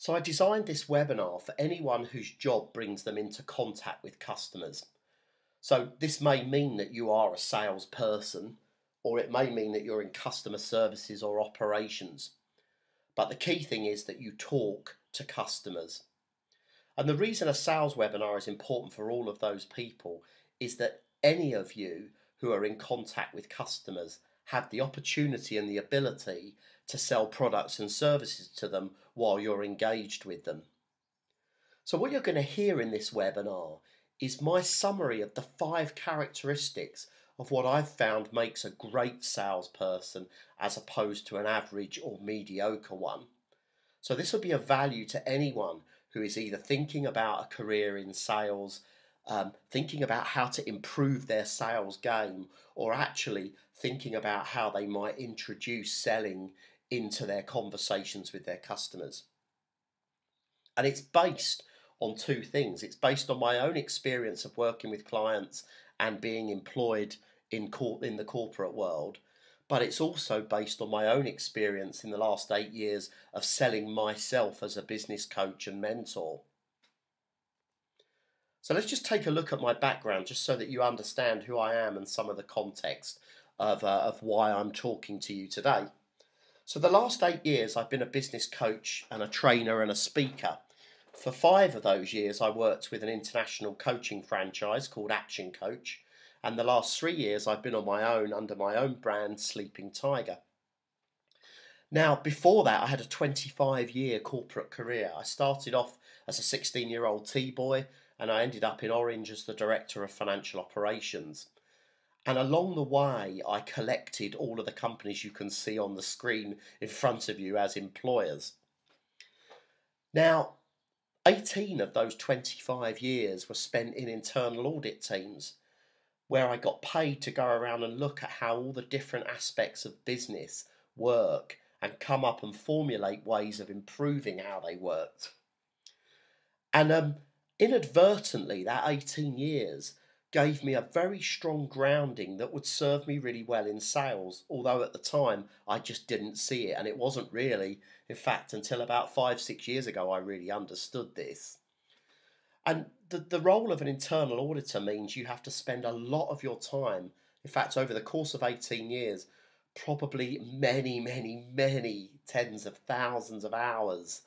So I designed this webinar for anyone whose job brings them into contact with customers. So this may mean that you are a salesperson, or it may mean that you're in customer services or operations. But the key thing is that you talk to customers. And the reason a sales webinar is important for all of those people is that any of you who are in contact with customers have the opportunity and the ability to sell products and services to them while you're engaged with them. So what you're going to hear in this webinar is my summary of the 5 characteristics of what I've found makes a great salesperson as opposed to an average or mediocre one. So this will be of value to anyone who is either thinking about a career in sales, thinking about how to improve their sales game, or actually thinking about how they might introduce selling into their conversations with their customers. And it's based on 2 things. It's based on my own experience of working with clients and being employed in the corporate world, but it's also based on my own experience in the last 8 years of selling myself as a business coach and mentor. So let's just take a look at my background just so that you understand who I am and some of the context of why I'm talking to you today. So the last 8 years I've been a business coach and a trainer and a speaker. For 5 of those years I worked with an international coaching franchise called Action Coach, and the last 3 years I've been on my own under my own brand Sleeping Tiger. Now before that I had a 25-year corporate career. I started off as a 16-year-old T-boy and I ended up in Orange as the Director of Financial Operations. And along the way I collected all of the companies you can see on the screen in front of you as employers. Now 18 of those 25 years were spent in internal audit teams, where I got paid to go around and look at how all the different aspects of business work and come up and formulate ways of improving how they worked. And inadvertently, that 18 years gave me a very strong grounding that would serve me really well in sales, although at the time I just didn't see it, and it wasn't really, in fact, until about 5-6 years ago I really understood this. And the role of an internal auditor means you have to spend a lot of your time, in fact over the course of 18 years, probably many tens of thousands of hours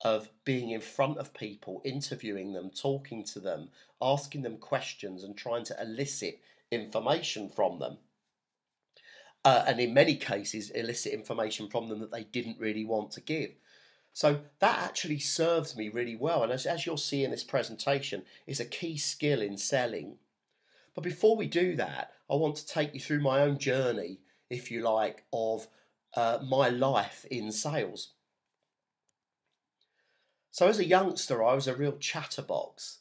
of being in front of people, interviewing them, talking to them, asking them questions and trying to elicit information from them. And in many cases elicit information from them that they didn't really want to give. So that actually serves me really well, and as you'll see in this presentation, is a key skill in selling. But before we do that, I want to take you through my own journey, if you like, of my life in sales. So as a youngster, I was a real chatterbox.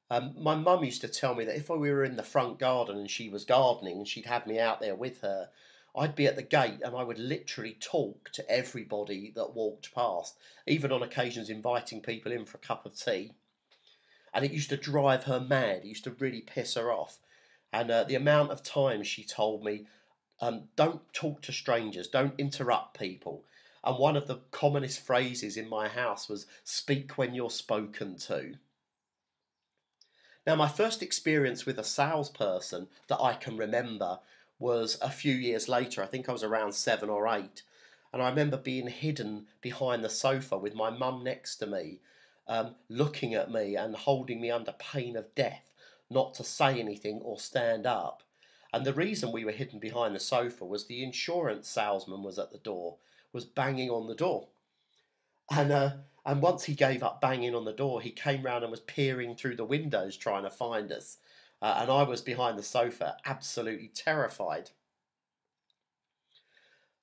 My mum used to tell me that if we were in the front garden and she was gardening and she'd have me out there with her, I'd be at the gate and I would literally talk to everybody that walked past, even on occasions inviting people in for a cup of tea. And it used to drive her mad. It used to really piss her off. And the amount of times she told me, don't talk to strangers, don't interrupt people. And one of the commonest phrases in my house was, speak when you're spoken to. Now, my first experience with a salesperson that I can remember was a few years later. I think I was around 7 or 8. And I remember being hidden behind the sofa with my mum next to me, looking at me and holding me under pain of death not to say anything or stand up. And the reason we were hidden behind the sofa was the insurance salesman was at the door, was banging on the door. And once he gave up banging on the door, he came round and was peering through the windows trying to find us. And I was behind the sofa, absolutely terrified.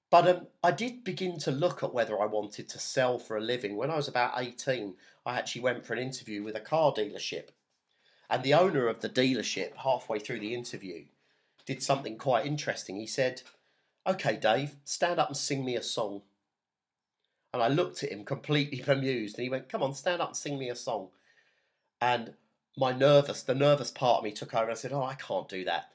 But I did begin to look at whether I wanted to sell for a living. When I was about 18, I actually went for an interview with a car dealership. And the owner of the dealership, halfway through the interview, did something quite interesting. He said, "Okay, Dave, stand up and sing me a song." And I looked at him completely bemused, and he went, "Come on, stand up and sing me a song." And the nervous part of me took over. I said, "Oh, I can't do that."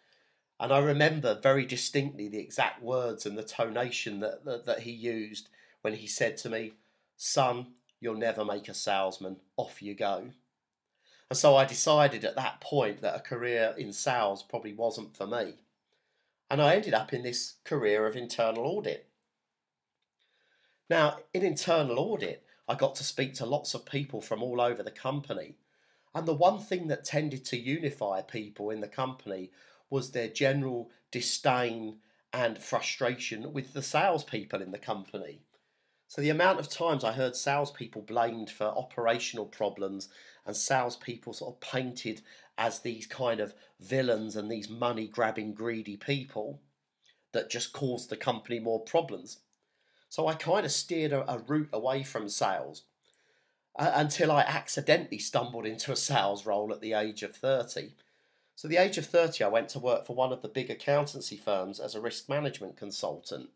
And I remember very distinctly the exact words and the tonation that he used when he said to me, "Son, you'll never make a salesman, off you go. And so I decided at that point that a career in sales probably wasn't for me. And I ended up in this career of internal audit. Now, in internal audit, I got to speak to lots of people from all over the company. And the one thing that tended to unify people in the company was their general disdain and frustration with the salespeople in the company. So the amount of times I heard salespeople blamed for operational problems and salespeople sort of painted as these kind of villains and these money grabbing greedy people that just caused the company more problems. So I kind of steered a route away from sales until I accidentally stumbled into a sales role at the age of 30. So at the age of 30, I went to work for one of the big accountancy firms as a risk management consultant.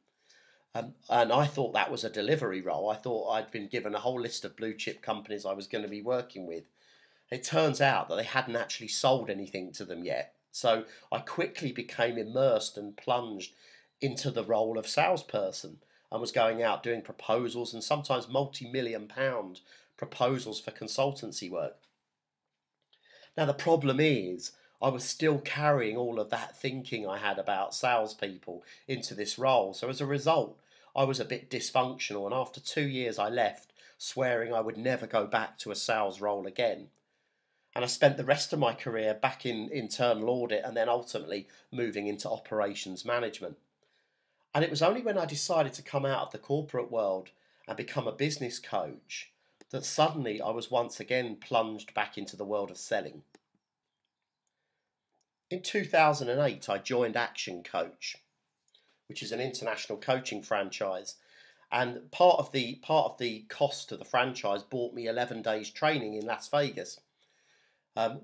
And I thought that was a delivery role. I thought I'd been given a whole list of blue chip companies I was going to be working with. It turns out that they hadn't actually sold anything to them yet. So I quickly became immersed and plunged into the role of salesperson and was going out doing proposals and sometimes multi-million pound proposals for consultancy work. Now, the problem is, I was still carrying all of that thinking I had about salespeople into this role. So, as a result, I was a bit dysfunctional. And after 2 years, I left, swearing I would never go back to a sales role again. And I spent the rest of my career back in internal audit and then ultimately moving into operations management. And it was only when I decided to come out of the corporate world and become a business coach that suddenly I was once again plunged back into the world of selling. In 2008, I joined Action Coach, which is an international coaching franchise. And part of the cost of the franchise bought me 11 days training in Las Vegas,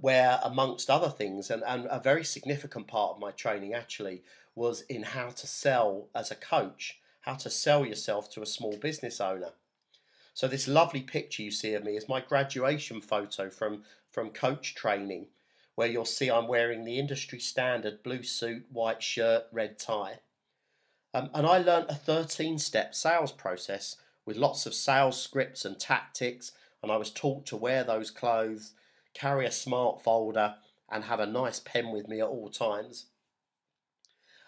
where, amongst other things, and a very significant part of my training actually was in how to sell as a coach, how to sell yourself to a small business owner. So this lovely picture you see of me is my graduation photo from coach training, where you'll see I'm wearing the industry standard blue suit, white shirt, red tie. And I learnt a 13-step sales process with lots of sales scripts and tactics, and I was taught to wear those clothes, carry a smart folder, and have a nice pen with me at all times.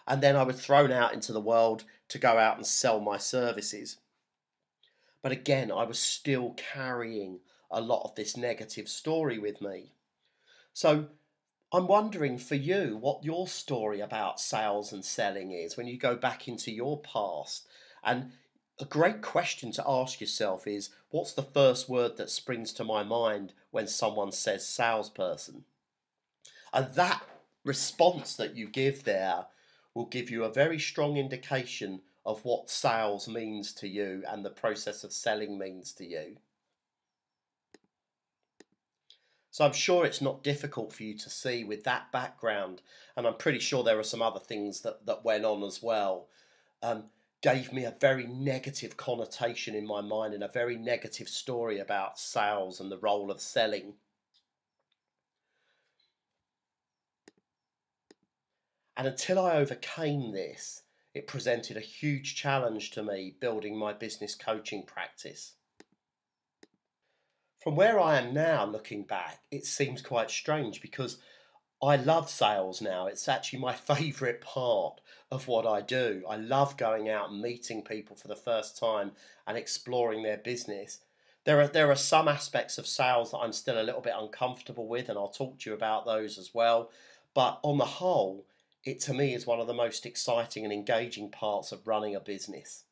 And then I was thrown out into the world to go out and sell my services. But again, I was still carrying a lot of this negative story with me. So I'm wondering for you what your story about sales and selling is when you go back into your past. And a great question to ask yourself is, what's the first word that springs to my mind when someone says salesperson? And that response that you give there will give you a very strong indication of what sales means to you and the process of selling means to you. So I'm sure it's not difficult for you to see with that background, and I'm pretty sure there are some other things that went on as well, gave me a very negative connotation in my mind and a very negative story about sales and the role of selling. And until I overcame this, it presented a huge challenge to me building my business coaching practice. From where I am now looking back, it seems quite strange because I love sales now. It's actually my favourite part of what I do. I love going out and meeting people for the first time and exploring their business. There are some aspects of sales that I'm still a little bit uncomfortable with, and I'll talk to you about those as well. But on the whole, it to me is one of the most exciting and engaging parts of running a business.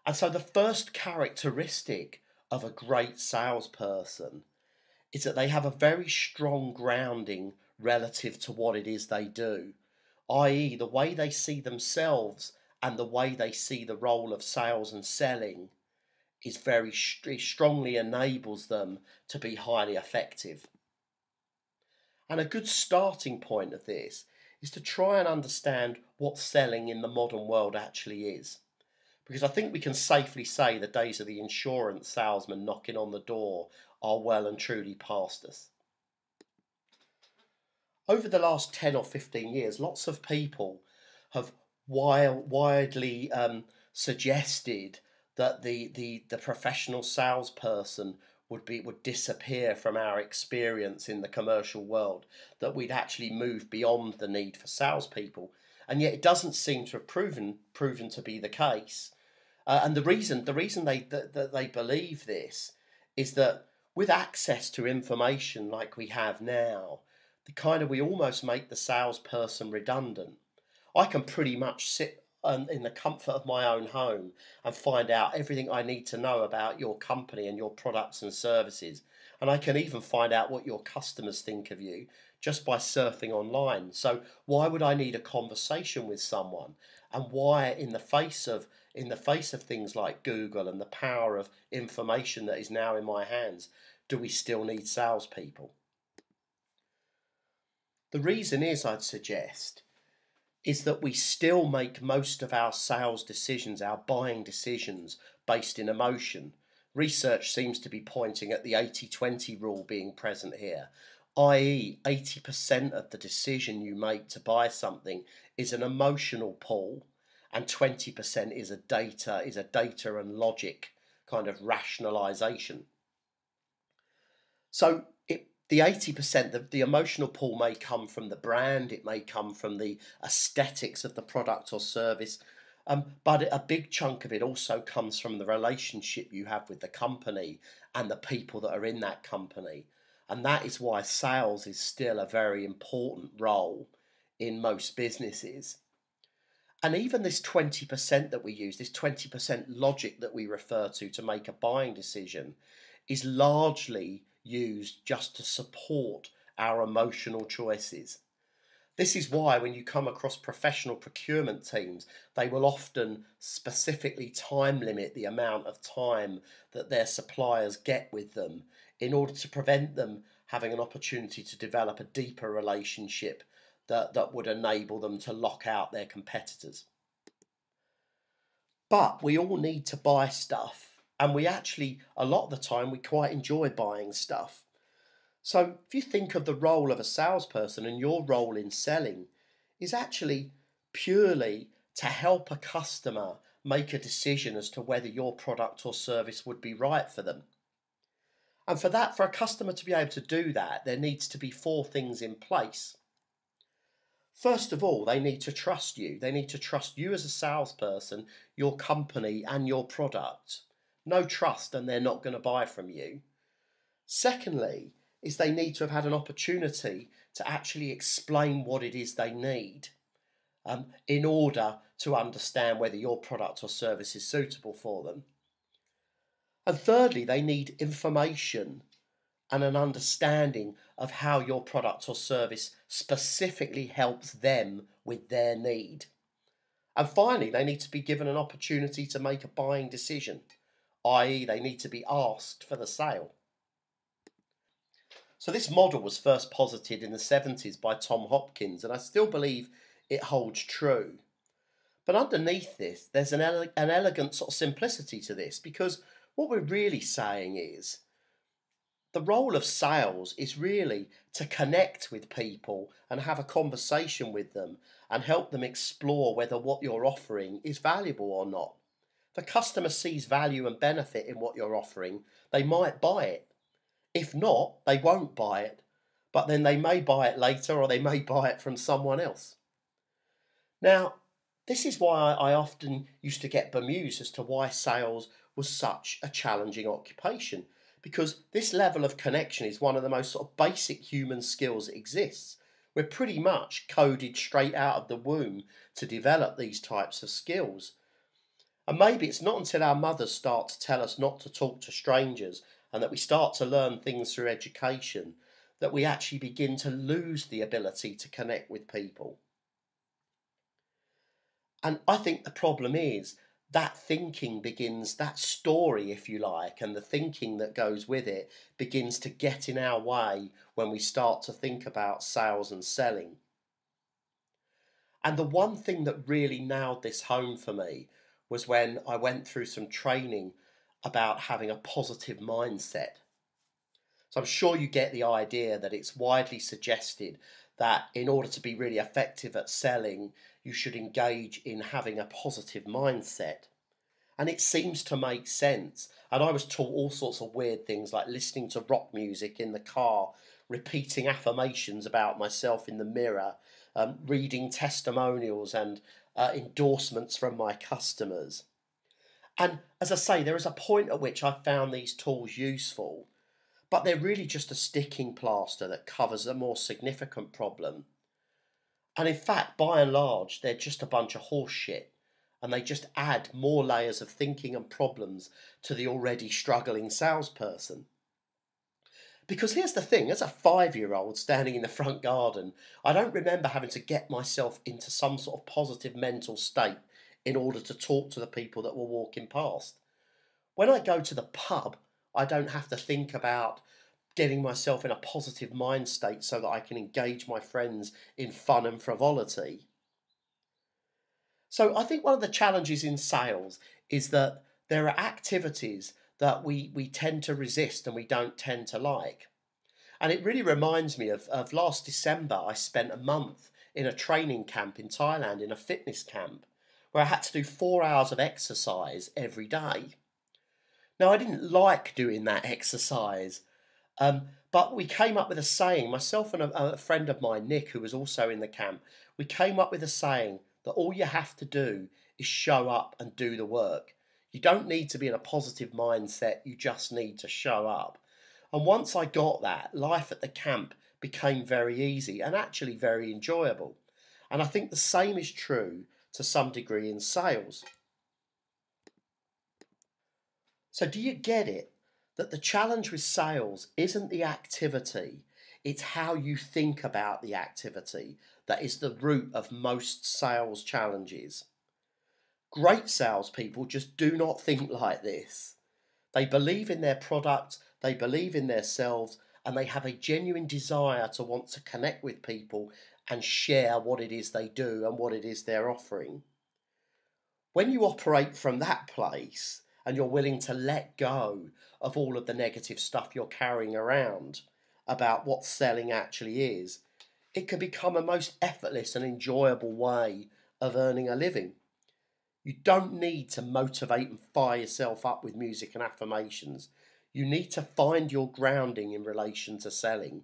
And so the first characteristic of a great salesperson is that they have a very strong grounding relative to what it is they do, i.e., the way they see themselves and the way they see the role of sales and selling is very strongly enables them to be highly effective. And a good starting point of this is to try and understand what selling in the modern world actually is. Because I think we can safely say the days of the insurance salesman knocking on the door are well and truly past us. Over the last 10 or 15 years, lots of people have widely suggested that the professional salesperson would disappear from our experience in the commercial world, that we'd actually move beyond the need for salespeople. And yet it doesn't seem to have proven to be the case. And the reason that they believe this is that with access to information like we have now, the kind of we almost make the salesperson redundant. I can pretty much sit in the comfort of my own home and find out everything I need to know about your company and your products and services. And I can even find out what your customers think of you just by surfing online. So why would I need a conversation with someone? And why, in the face of things like Google and the power of information that is now in my hands, do we still need salespeople? The reason is, I'd suggest, is that we still make most of our sales decisions, our buying decisions, based in emotion. Research seems to be pointing at the 80-20 rule being present here, i.e., 80% of the decision you make to buy something is an emotional pull, and 20% is a data and logic kind of rationalization. So the 80%, the emotional pull may come from the brand, it may come from the aesthetics of the product or service, but a big chunk of it also comes from the relationship you have with the company and the people that are in that company. And that is why sales is still a very important role in most businesses. And even this 20% that we use, this 20% logic that we refer to make a buying decision, is largely used just to support our emotional choices. This is why when you come across professional procurement teams, they will often specifically time limit the amount of time that their suppliers get with them in order to prevent them having an opportunity to develop a deeper relationship that would enable them to lock out their competitors. But we all need to buy stuff, and we actually, a lot of the time, we quite enjoy buying stuff. So if you think of the role of a salesperson, and your role in selling is actually purely to help a customer make a decision as to whether your product or service would be right for them. And for a customer to be able to do that, there needs to be four things in place. First of all, they need to trust you. They need to trust you as a salesperson, your company, and your product. No trust, and they're not going to buy from you. Secondly, is they need to have had an opportunity to actually explain what it is they need, in order to understand whether your product or service is suitable for them. And thirdly, they need information and an understanding of how your product or service specifically helps them with their need. And finally, they need to be given an opportunity to make a buying decision, i.e., they need to be asked for the sale. So this model was first posited in the 70s by Tom Hopkins, and I still believe it holds true. But underneath this, there's an elegant sort of simplicity to this, because what we're really saying is the role of sales is really to connect with people and have a conversation with them and help them explore whether what you're offering is valuable or not. If a customer sees value and benefit in what you're offering, they might buy it. If not, they won't buy it, but then they may buy it later, or they may buy it from someone else. Now, this is why I often used to get bemused as to why sales was such a challenging occupation, because this level of connection is one of the most sort of basic human skills that exists. We're pretty much coded straight out of the womb to develop these types of skills. And maybe it's not until our mothers start to tell us not to talk to strangers and that we start to learn things through education that we actually begin to lose the ability to connect with people. And I think the problem is that thinking begins, that story, if you like, and the thinking that goes with it begins to get in our way when we start to think about sales and selling. And the one thing that really nailed this home for me was when I went through some training about having a positive mindset. So I'm sure you get the idea that it's widely suggested that in order to be really effective at selling, you should engage in having a positive mindset. and it seems to make sense. And I was taught all sorts of weird things like listening to rock music in the car, repeating affirmations about myself in the mirror, reading testimonials and endorsements from my customers. And as I say, there is a point at which I found these tools useful, but they're really just a sticking plaster that covers a more significant problem. And in fact, by and large, they're just a bunch of horse shit. And they just add more layers of thinking and problems to the already struggling salesperson. Because here's the thing, as a 5-year-old standing in the front garden, I don't remember having to get myself into some sort of positive mental state in order to talk to the people that were walking past. When I go to the pub, I don't have to think about getting myself in a positive mind state so that I can engage my friends in fun and frivolity. So I think one of the challenges in sales is that there are activities that we tend to resist and we don't tend to like. And it really reminds me of last December, I spent a month in a training camp in Thailand, in a fitness camp, where I had to do 4 hours of exercise every day. Now, I didn't like doing that exercise, but we came up with a saying, myself and a friend of mine, Nick, who was also in the camp, we came up with a saying that all you have to do is show up and do the work. You don't need to be in a positive mindset, you just need to show up. And once I got that, life at the camp became very easy and actually very enjoyable. And I think the same is true to some degree in sales. So, do you get it? That the challenge with sales isn't the activity, it's how you think about the activity that is the root of most sales challenges. Great salespeople just do not think like this. They believe in their product, they believe in themselves, and they have a genuine desire to want to connect with people and share what it is they do and what it is they're offering. When you operate from that place and you're willing to let go of all of the negative stuff you're carrying around about what selling actually is, it can become a most effortless and enjoyable way of earning a living. You don't need to motivate and fire yourself up with music and affirmations. You need to find your grounding in relation to selling.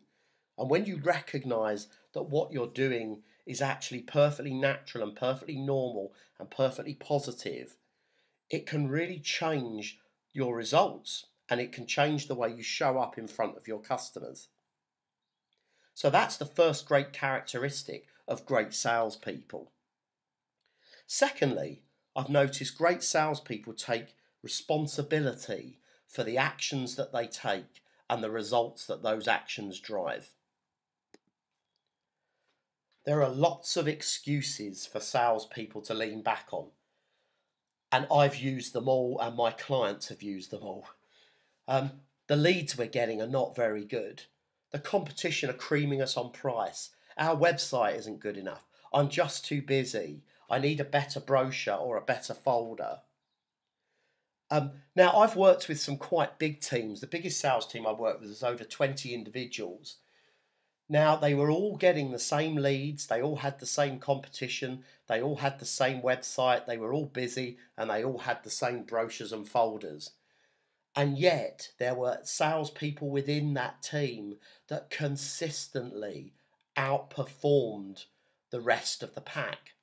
And when you recognize that what you're doing is actually perfectly natural and perfectly normal and perfectly positive, it can really change your results and it can change the way you show up in front of your customers. So that's the first great characteristic of great salespeople. Secondly, I've noticed great salespeople take responsibility for the actions that they take and the results that those actions drive. There are lots of excuses for salespeople to lean back on, and I've used them all, and my clients have used them all. The leads we're getting are not very good. The competition are creaming us on price. Our website isn't good enough. I'm just too busy. I need a better brochure or a better folder. Now, I've worked with some quite big teams. The biggest sales team I've worked with is over 20 individuals. Now, they were all getting the same leads, they all had the same competition, they all had the same website, they were all busy, and they all had the same brochures and folders. And yet, there were salespeople within that team that consistently outperformed the rest of the pack.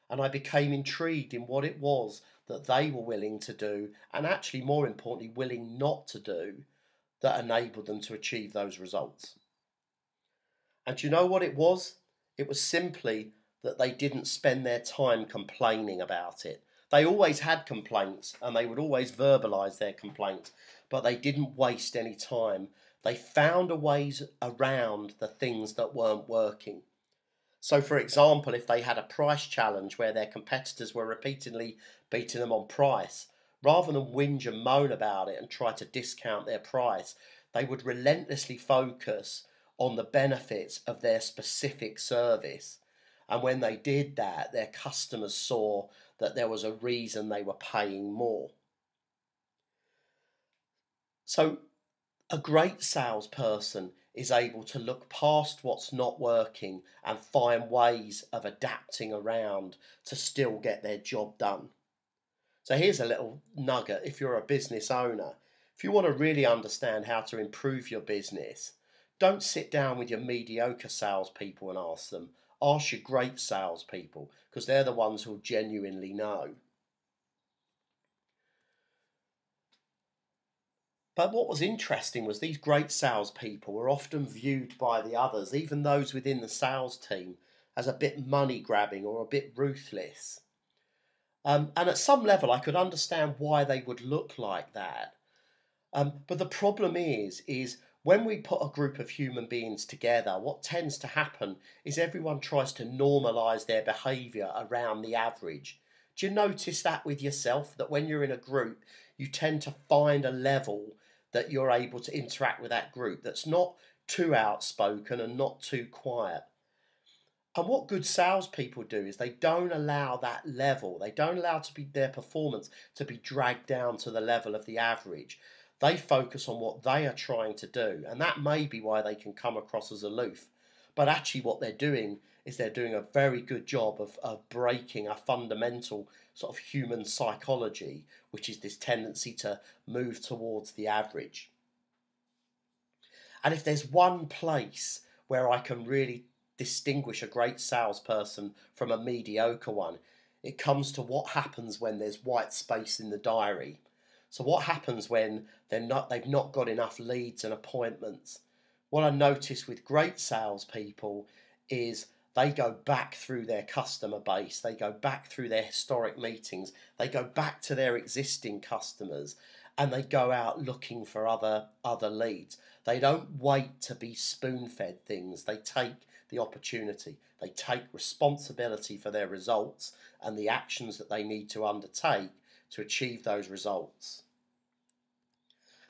And I became intrigued in what it was that they were willing to do, and actually, more importantly, willing not to do, that enabled them to achieve those results. And do you know what it was? It was simply that they didn't spend their time complaining about it. They always had complaints and they would always verbalize their complaints, but they didn't waste any time. They found a ways around the things that weren't working. So, for example, if they had a price challenge where their competitors were repeatedly beating them on price, rather than whinge and moan about it and try to discount their price, they would relentlessly focus on the benefits of their specific service. And when they did that, their customers saw that there was a reason they were paying more. So, a great salesperson is able to look past what's not working and find ways of adapting around to still get their job done. So here's a little nugget if you're a business owner. If you want to really understand how to improve your business, don't sit down with your mediocre salespeople and ask them. Ask your great salespeople because they're the ones who'll genuinely know. But what was interesting was these great salespeople were often viewed by the others, even those within the sales team, as a bit money grabbing or a bit ruthless. And at some level, I could understand why they would look like that. But the problem is when we put a group of human beings together, what tends to happen is everyone tries to normalize their behavior around the average. Do you notice that with yourself, that when you're in a group, you tend to find a level that you're able to interact with that group that's not too outspoken and not too quiet? And what good salespeople do is they don't allow that level, they don't allow to be their performance to be dragged down to the level of the average. They focus on what they are trying to do, and that may be why they can come across as aloof. But actually, what they're doing is they're doing a very good job of breaking a fundamental sort of human psychology, which is this tendency to move towards the average. And if there's one place where I can really distinguish a great salesperson from a mediocre one, it comes to what happens when there's white space in the diary. So what happens when they've not got enough leads and appointments? What I notice with great salespeople is they go back through their customer base, they go back through their historic meetings, they go back to their existing customers, and they go out looking for other leads. They don't wait to be spoon-fed things. They take the opportunity. They take responsibility for their results and the actions that they need to undertake to achieve those results.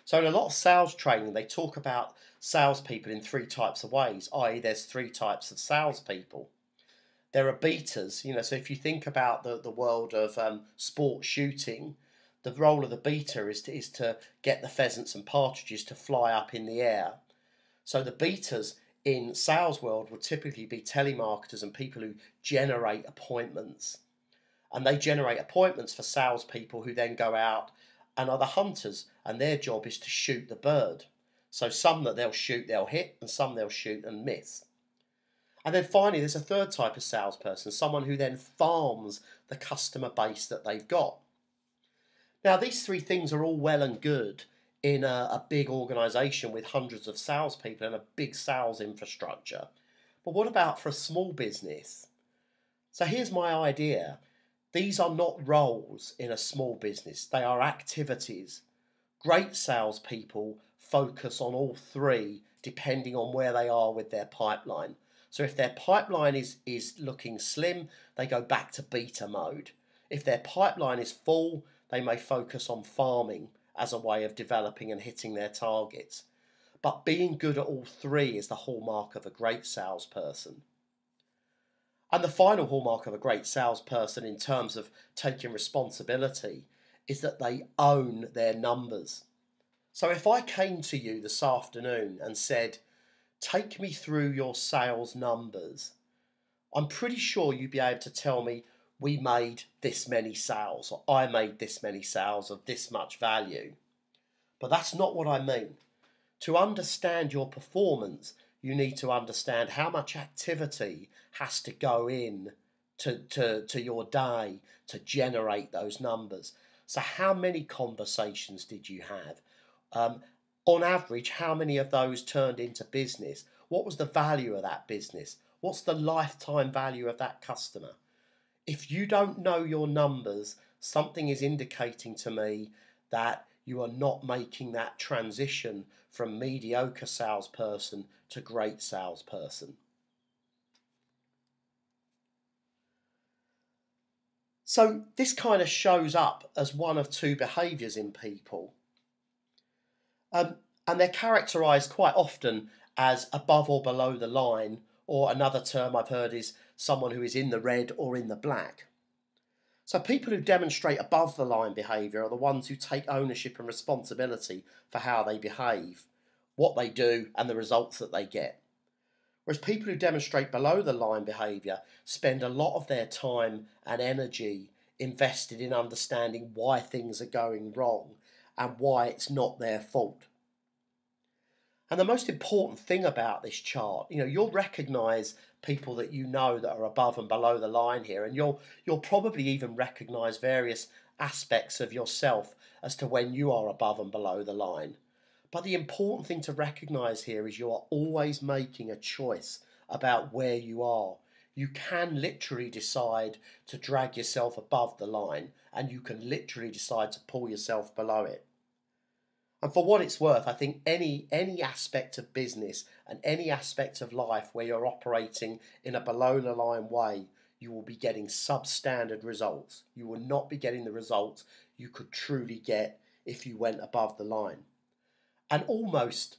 So in a lot of sales training, they talk about salespeople in three types of ways, i.e. there's three types of salespeople. There are beaters, so if you think about the world of sport shooting, the role of the beater is to get the pheasants and partridges to fly up in the air. So the beaters in sales world would typically be telemarketers and people who generate appointments. And they generate appointments for salespeople who then go out and are the hunters, and their job is to shoot the bird. So some that they'll shoot, they'll hit, and some they'll shoot and miss. And then finally, there's a third type of salesperson, someone who then farms the customer base that they've got. Now, these three things are all well and good in a big organisation with hundreds of salespeople and a big sales infrastructure. But what about for a small business? So here's my idea. These are not roles in a small business. They are activities. Great salespeople focus on all three depending on where they are with their pipeline. So if their pipeline is looking slim, they go back to beta mode. If their pipeline is full, they may focus on farming as a way of developing and hitting their targets. But being good at all three is the hallmark of a great salesperson. And the final hallmark of a great salesperson in terms of taking responsibility is that they own their numbers. So if I came to you this afternoon and said, take me through your sales numbers, I'm pretty sure you'd be able to tell me we made this many sales, or I made this many sales of this much value. But that's not what I mean. To understand your performance, you need to understand how much activity has to go in to your day to generate those numbers. So how many conversations did you have? On average, how many of those turned into business? What was the value of that business? What's the lifetime value of that customer? If you don't know your numbers, something is indicating to me that you are not making that transition from mediocre salesperson to great salesperson. So this kind of shows up as one of two behaviours in people. And they're characterised quite often as above or below the line, or another term I've heard is someone who is in the red or in the black. So people who demonstrate above the line behaviour are the ones who take ownership and responsibility for how they behave, what they do and the results that they get. Whereas people who demonstrate below the line behaviour spend a lot of their time and energy invested in understanding why things are going wrong and why it's not their fault. And the most important thing about this chart, you'll recognize people that you know that are above and below the line here, and you'll probably even recognize various aspects of yourself as to when you are above and below the line. But the important thing to recognize here is you are always making a choice about where you are. You can literally decide to drag yourself above the line, and you can literally decide to pull yourself below it. And for what it's worth, I think any aspect of business and any aspect of life where you're operating in a below the line way, you will be getting substandard results. You will not be getting the results you could truly get if you went above the line. And almost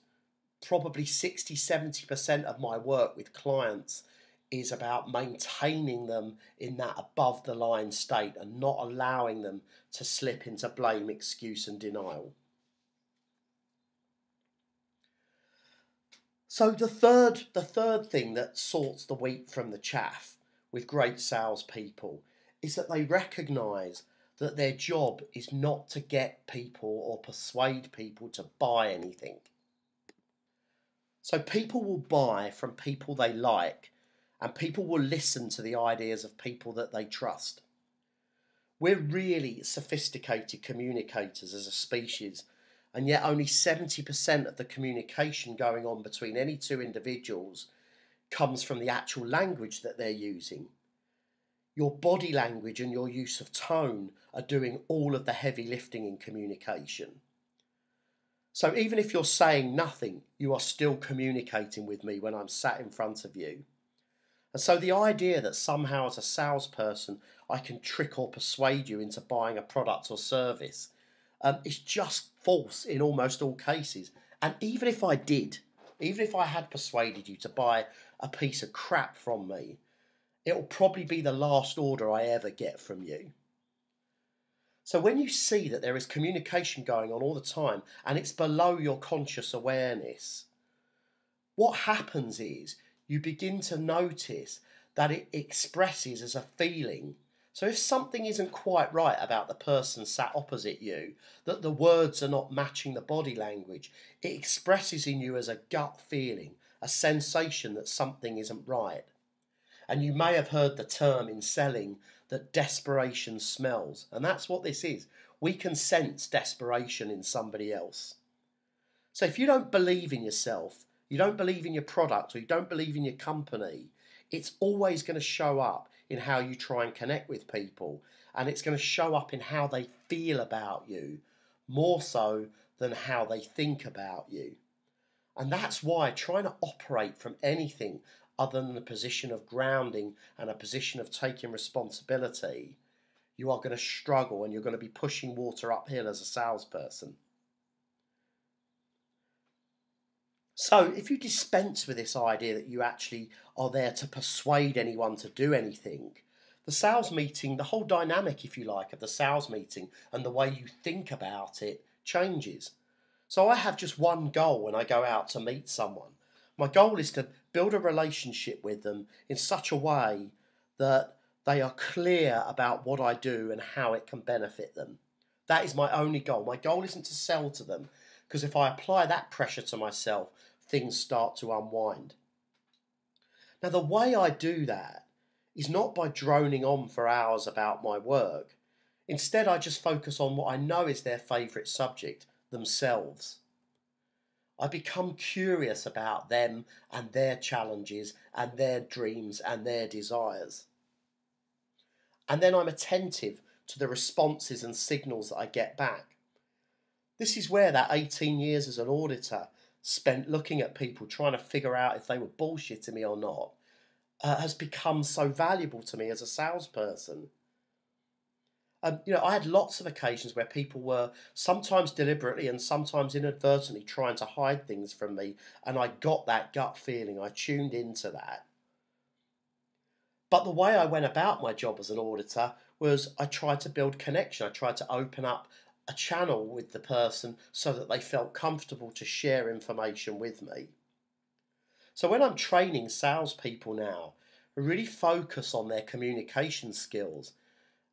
probably 60-70% of my work with clients is about maintaining them in that above the line state and not allowing them to slip into blame, excuse and denial. So the third thing that sorts the wheat from the chaff with great salespeople is that they recognise that their job is not to get people or persuade people to buy anything. So people will buy from people they like, and people will listen to the ideas of people that they trust. We're really sophisticated communicators as a species, and yet only 70% of the communication going on between any two individuals comes from the actual language that they're using. Your body language and your use of tone are doing all of the heavy lifting in communication. So even if you're saying nothing, you are still communicating with me when I'm sat in front of you. And so the idea that somehow as a salesperson I can trick or persuade you into buying a product or service is just false in almost all cases. And even if I did, even if I had persuaded you to buy a piece of crap from me, it will probably be the last order I ever get from you. So when you see that there is communication going on all the time and it's below your conscious awareness, what happens is you begin to notice that it expresses as a feeling. So if something isn't quite right about the person sat opposite you, that the words are not matching the body language, it expresses in you as a gut feeling, a sensation that something isn't right. And you may have heard the term in selling that desperation smells, and that's what this is. We can sense desperation in somebody else. So if you don't believe in yourself, you don't believe in your product, or you don't believe in your company, it's always going to show up in how you try and connect with people, and it's going to show up in how they feel about you, more so than how they think about you. And that's why trying to operate from anything other than a position of grounding and a position of taking responsibility, you are going to struggle and you're going to be pushing water uphill as a salesperson. So if you dispense with this idea that you actually are there to persuade anyone to do anything, the sales meeting, the whole dynamic, if you like, of the sales meeting and the way you think about it changes. So I have just one goal when I go out to meet someone. My goal is to build a relationship with them in such a way that they are clear about what I do and how it can benefit them. That is my only goal. My goal isn't to sell to them, because if I apply that pressure to myself, things start to unwind. Now, the way I do that is not by droning on for hours about my work. Instead, I just focus on what I know is their favourite subject, themselves. I become curious about them and their challenges and their dreams and their desires. And then I'm attentive to the responses and signals that I get back. This is where that 18 years as an auditor spent looking at people trying to figure out if they were bullshitting me or not has become so valuable to me as a salesperson. I had lots of occasions where people were sometimes deliberately and sometimes inadvertently trying to hide things from me, and I got that gut feeling. I tuned into that. But the way I went about my job as an auditor was I tried to build connection. I tried to open up a channel with the person so that they felt comfortable to share information with me. So when I'm training salespeople now, I really focus on their communication skills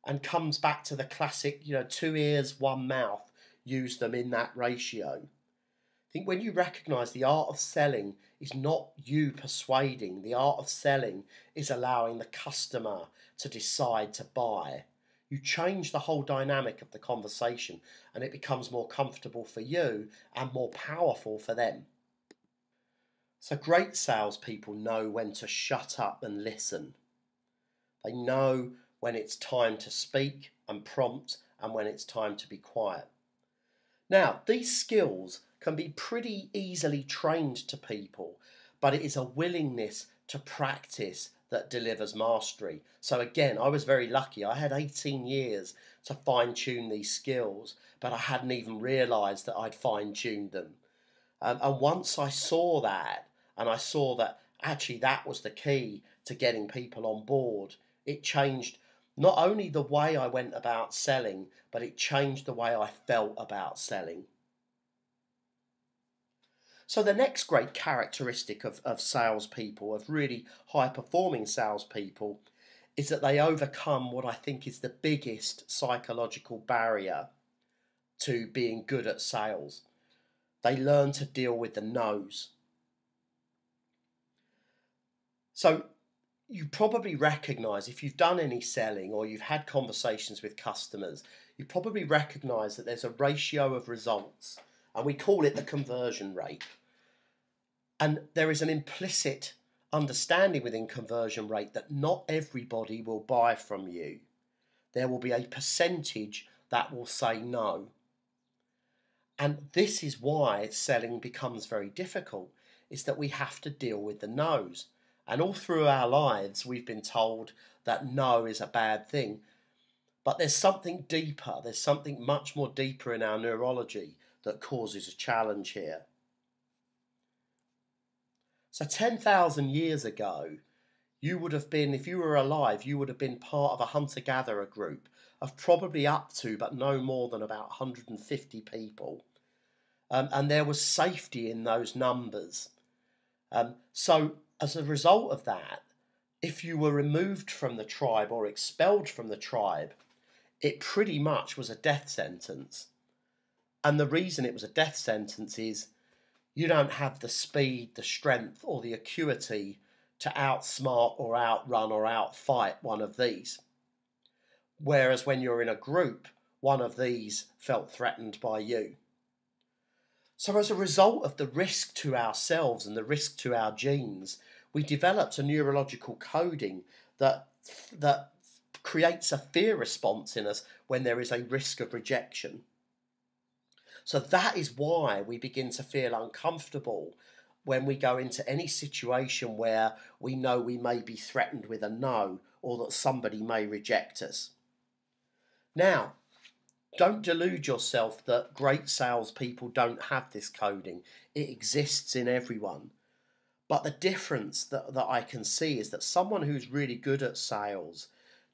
and comes back to the classic, two ears, one mouth, use them in that ratio. I think when you recognize the art of selling is not you persuading, the art of selling is allowing the customer to decide to buy. You change the whole dynamic of the conversation and it becomes more comfortable for you and more powerful for them. So great salespeople know when to shut up and listen. They know when it's time to speak and prompt and when it's time to be quiet. Now, these skills can be pretty easily trained to people, but it is a willingness to practice that delivers mastery. So again, I was very lucky. I had 18 years to fine-tune these skills, but I hadn't even realized that I'd fine-tuned them. And once I saw that, and I saw that actually that was the key to getting people on board, it changed not only the way I went about selling, but it changed the way I felt about selling. So the next great characteristic of salespeople, of really high-performing salespeople, is that they overcome what I think is the biggest psychological barrier to being good at sales. They learn to deal with the no's. So you probably recognize, if you've done any selling or you've had conversations with customers, you probably recognize that there's a ratio of results, and we call it the conversion rate. And there is an implicit understanding within conversion rate that not everybody will buy from you. There will be a percentage that will say no. And this is why selling becomes very difficult, is that we have to deal with the no's. And all through our lives, we've been told that no is a bad thing. But there's something deeper, there's something much more deeper in our neurology that causes a challenge here. So 10,000 years ago, you would have been, if you were alive, you would have been part of a hunter-gatherer group of probably up to, but no more than about 150 people. And there was safety in those numbers. So as a result of that, if you were removed from the tribe or expelled from the tribe, it pretty much was a death sentence. And the reason it was a death sentence is you don't have the speed, the strength, or the acuity to outsmart or outrun or outfight one of these. Whereas when you're in a group, one of these felt threatened by you. So as a result of the risk to ourselves and the risk to our genes, we developed a neurological coding that creates a fear response in us when there is a risk of rejection. So that is why we begin to feel uncomfortable when we go into any situation where we know we may be threatened with a no, or that somebody may reject us. Now, don't delude yourself that great salespeople don't have this coding. It exists in everyone. But the difference that I can see is that someone who's really good at sales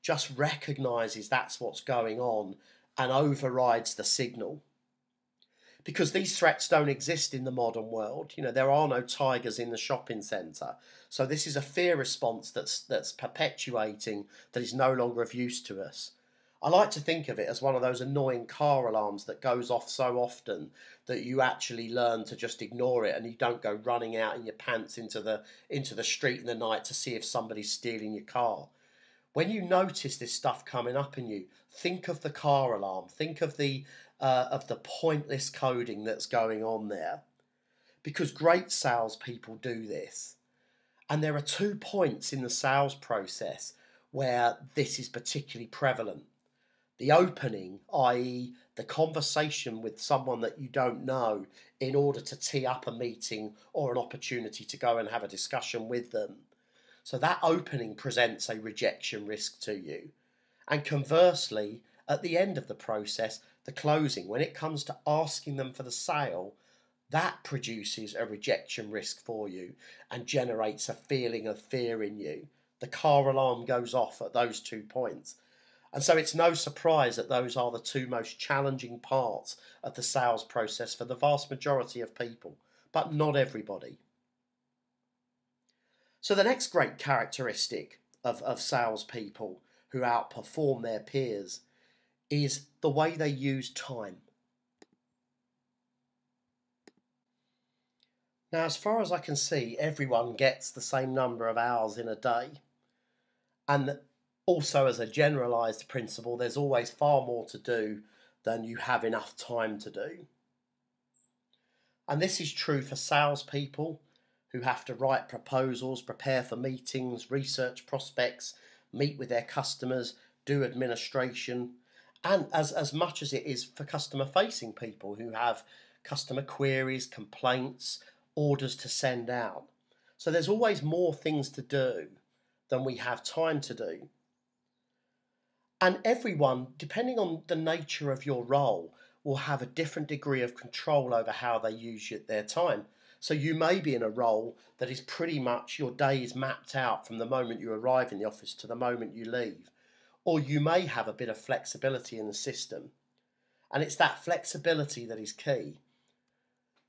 just recognizes that's what's going on and overrides the signal. Because these threats don't exist in the modern world. There are no tigers in the shopping centre. So this is a fear response that's perpetuating, that is no longer of use to us. I like to think of it as one of those annoying car alarms that goes off so often that you actually learn to just ignore it and you don't go running out in your pants into the street in the night to see if somebody's stealing your car. When you notice this stuff coming up in you, think of the car alarm. Think of the pointless coding that's going on there. Because great salespeople do this. And there are 2 points in the sales process where this is particularly prevalent. The opening, i.e. the conversation with someone that you don't know in order to tee up a meeting or an opportunity to go and have a discussion with them. So that opening presents a rejection risk to you. And conversely, at the end of the process, the closing, when it comes to asking them for the sale, that produces a rejection risk for you and generates a feeling of fear in you. The car alarm goes off at those 2 points. And so it's no surprise that those are the 2 most challenging parts of the sales process for the vast majority of people, but not everybody. So the next great characteristic of salespeople who outperform their peers is the way they use time. Now, as far as I can see, everyone gets the same number of hours in a day. And also, as a generalized principle, there's always far more to do than you have enough time to do. And this is true for salespeople who have to write proposals, prepare for meetings, research prospects, meet with their customers, do administration, and as much as it is for customer facing people who have customer queries, complaints, orders to send out. So there's always more things to do than we have time to do. And everyone, depending on the nature of your role, will have a different degree of control over how they use their time. So you may be in a role that is pretty much your day is mapped out from the moment you arrive in the office to the moment you leave. Or you may have a bit of flexibility in the system. And it's that flexibility that is key.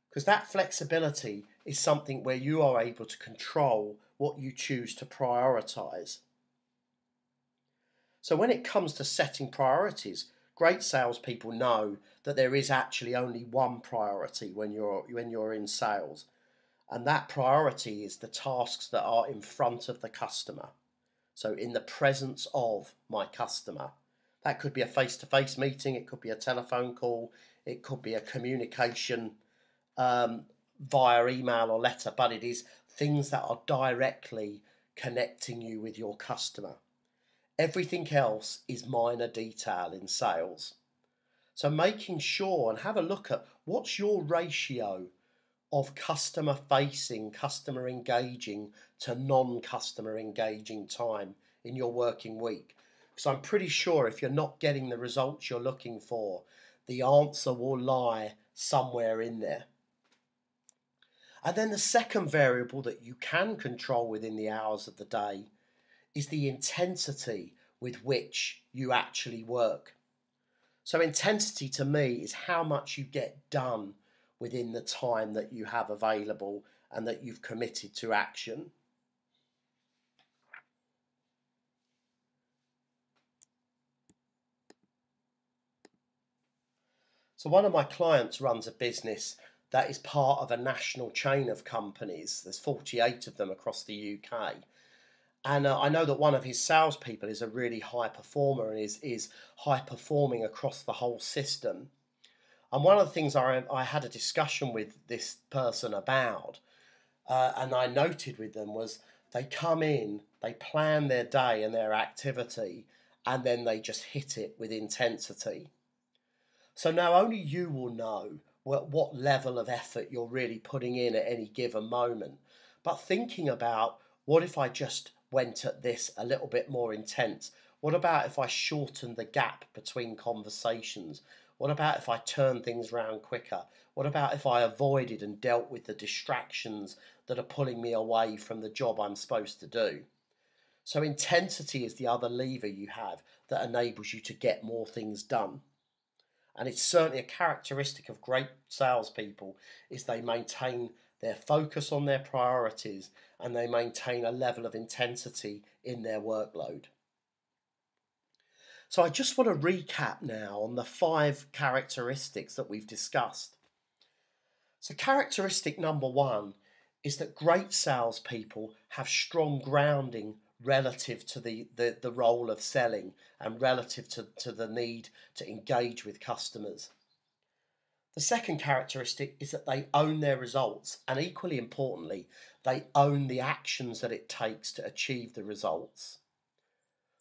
Because that flexibility is something where you are able to control what you choose to prioritise. So when it comes to setting priorities, great salespeople know that there is actually only one priority when you're in sales. And that priority is the tasks that are in front of the customer. So in the presence of my customer. That could be a face-to-face meeting, it could be a telephone call, it could be a communication via email or letter, but it is things that are directly connecting you with your customer. Everything else is minor detail in sales. So making sure and have a look at what's your ratio of customer facing, customer engaging to non-customer engaging time in your working week. Because I'm pretty sure if you're not getting the results you're looking for, the answer will lie somewhere in there. And then the second variable that you can control within the hours of the day is the intensity with which you actually work. So intensity to me is how much you get done within the time that you have available and that you've committed to action. So one of my clients runs a business that is part of a national chain of companies. There's 48 of them across the UK. And I know that one of his salespeople is a really high performer and is high performing across the whole system. And one of the things I had a discussion with this person about, and I noted with them, was they come in, they plan their day and their activity, and then they just hit it with intensity. So now only you will know what level of effort you're really putting in at any given moment. But thinking about, what if I just went at this a little bit more intense? What about if I shortened the gap between conversations? What about if I turned things around quicker? What about if I avoided and dealt with the distractions that are pulling me away from the job I'm supposed to do? So intensity is the other lever you have that enables you to get more things done. And it's certainly a characteristic of great salespeople is they maintain their focus on their priorities and they maintain a level of intensity in their workload. So I just want to recap now on the 5 characteristics that we've discussed. So characteristic number 1 is that great salespeople have strong grounding relative to the role of selling and relative to the need to engage with customers. The second characteristic is that they own their results, and equally importantly, they own the actions that it takes to achieve the results.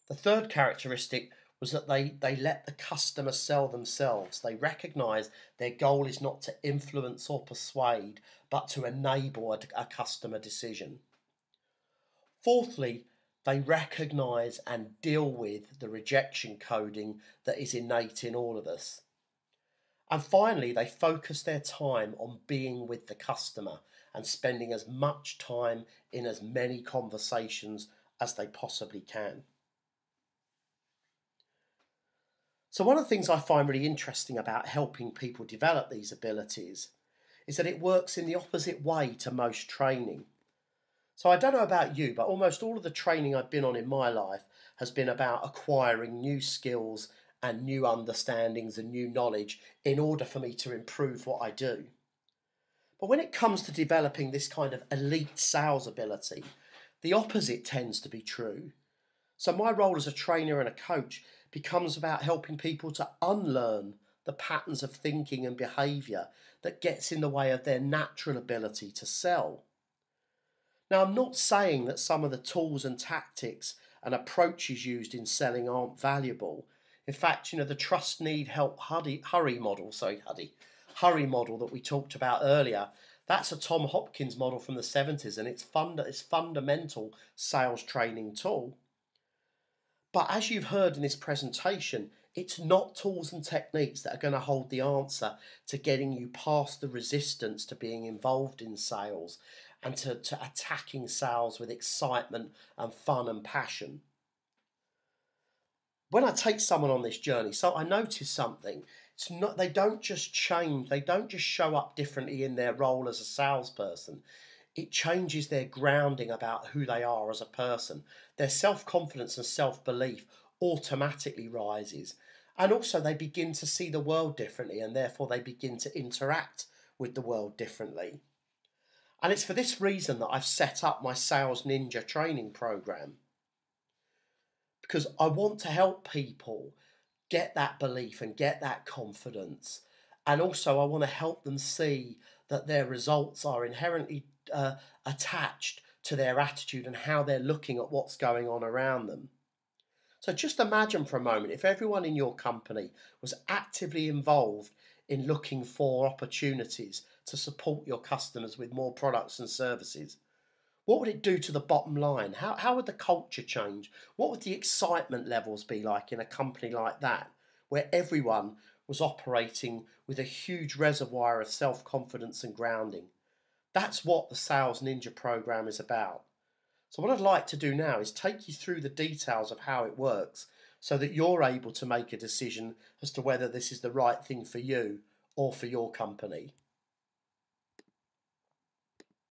The third characteristic was that they let the customer sell themselves. They recognise their goal is not to influence or persuade, but to enable a customer decision. Fourthly, they recognise and deal with the rejection coding that is innate in all of us. And finally, they focus their time on being with the customer and spending as much time in as many conversations as they possibly can. So one of the things I find really interesting about helping people develop these abilities is that it works in the opposite way to most training. So I don't know about you, but almost all of the training I've been on in my life has been about acquiring new skills and new understandings and new knowledge in order for me to improve what I do. But when it comes to developing this kind of elite sales ability, the opposite tends to be true. So my role as a trainer and a coach becomes about helping people to unlearn the patterns of thinking and behaviour that gets in the way of their natural ability to sell. Now, I'm not saying that some of the tools and tactics and approaches used in selling aren't valuable. In fact, the trust, need, help, hurry model, hurry model that we talked about earlier, that's a Tom Hopkins model from the 70s, and it's fundamental sales training tool. But as you've heard in this presentation, it's not tools and techniques that are going to hold the answer to getting you past the resistance to being involved in sales and to attacking sales with excitement and fun and passion. When I take someone on this journey, so I notice something. They don't just change, they don't just show up differently in their role as a salesperson. It changes their grounding about who they are as a person. Their self-confidence and self-belief automatically rises. And also they begin to see the world differently, and therefore they begin to interact with the world differently. And it's for this reason that I've set up my Sales Ninja training program. Because I want to help people get that belief and get that confidence. And also I want to help them see that their results are inherently attached to their attitude and how they're looking at what's going on around them. So just imagine for a moment if everyone in your company was actively involved in looking for opportunities to support your customers with more products and services. What would it do to the bottom line? How would the culture change? What would the excitement levels be like in a company like that, where everyone was operating with a huge reservoir of self-confidence and grounding? That's what the Sales Ninja program is about. So what I'd like to do now is take you through the details of how it works so that you're able to make a decision as to whether this is the right thing for you or for your company.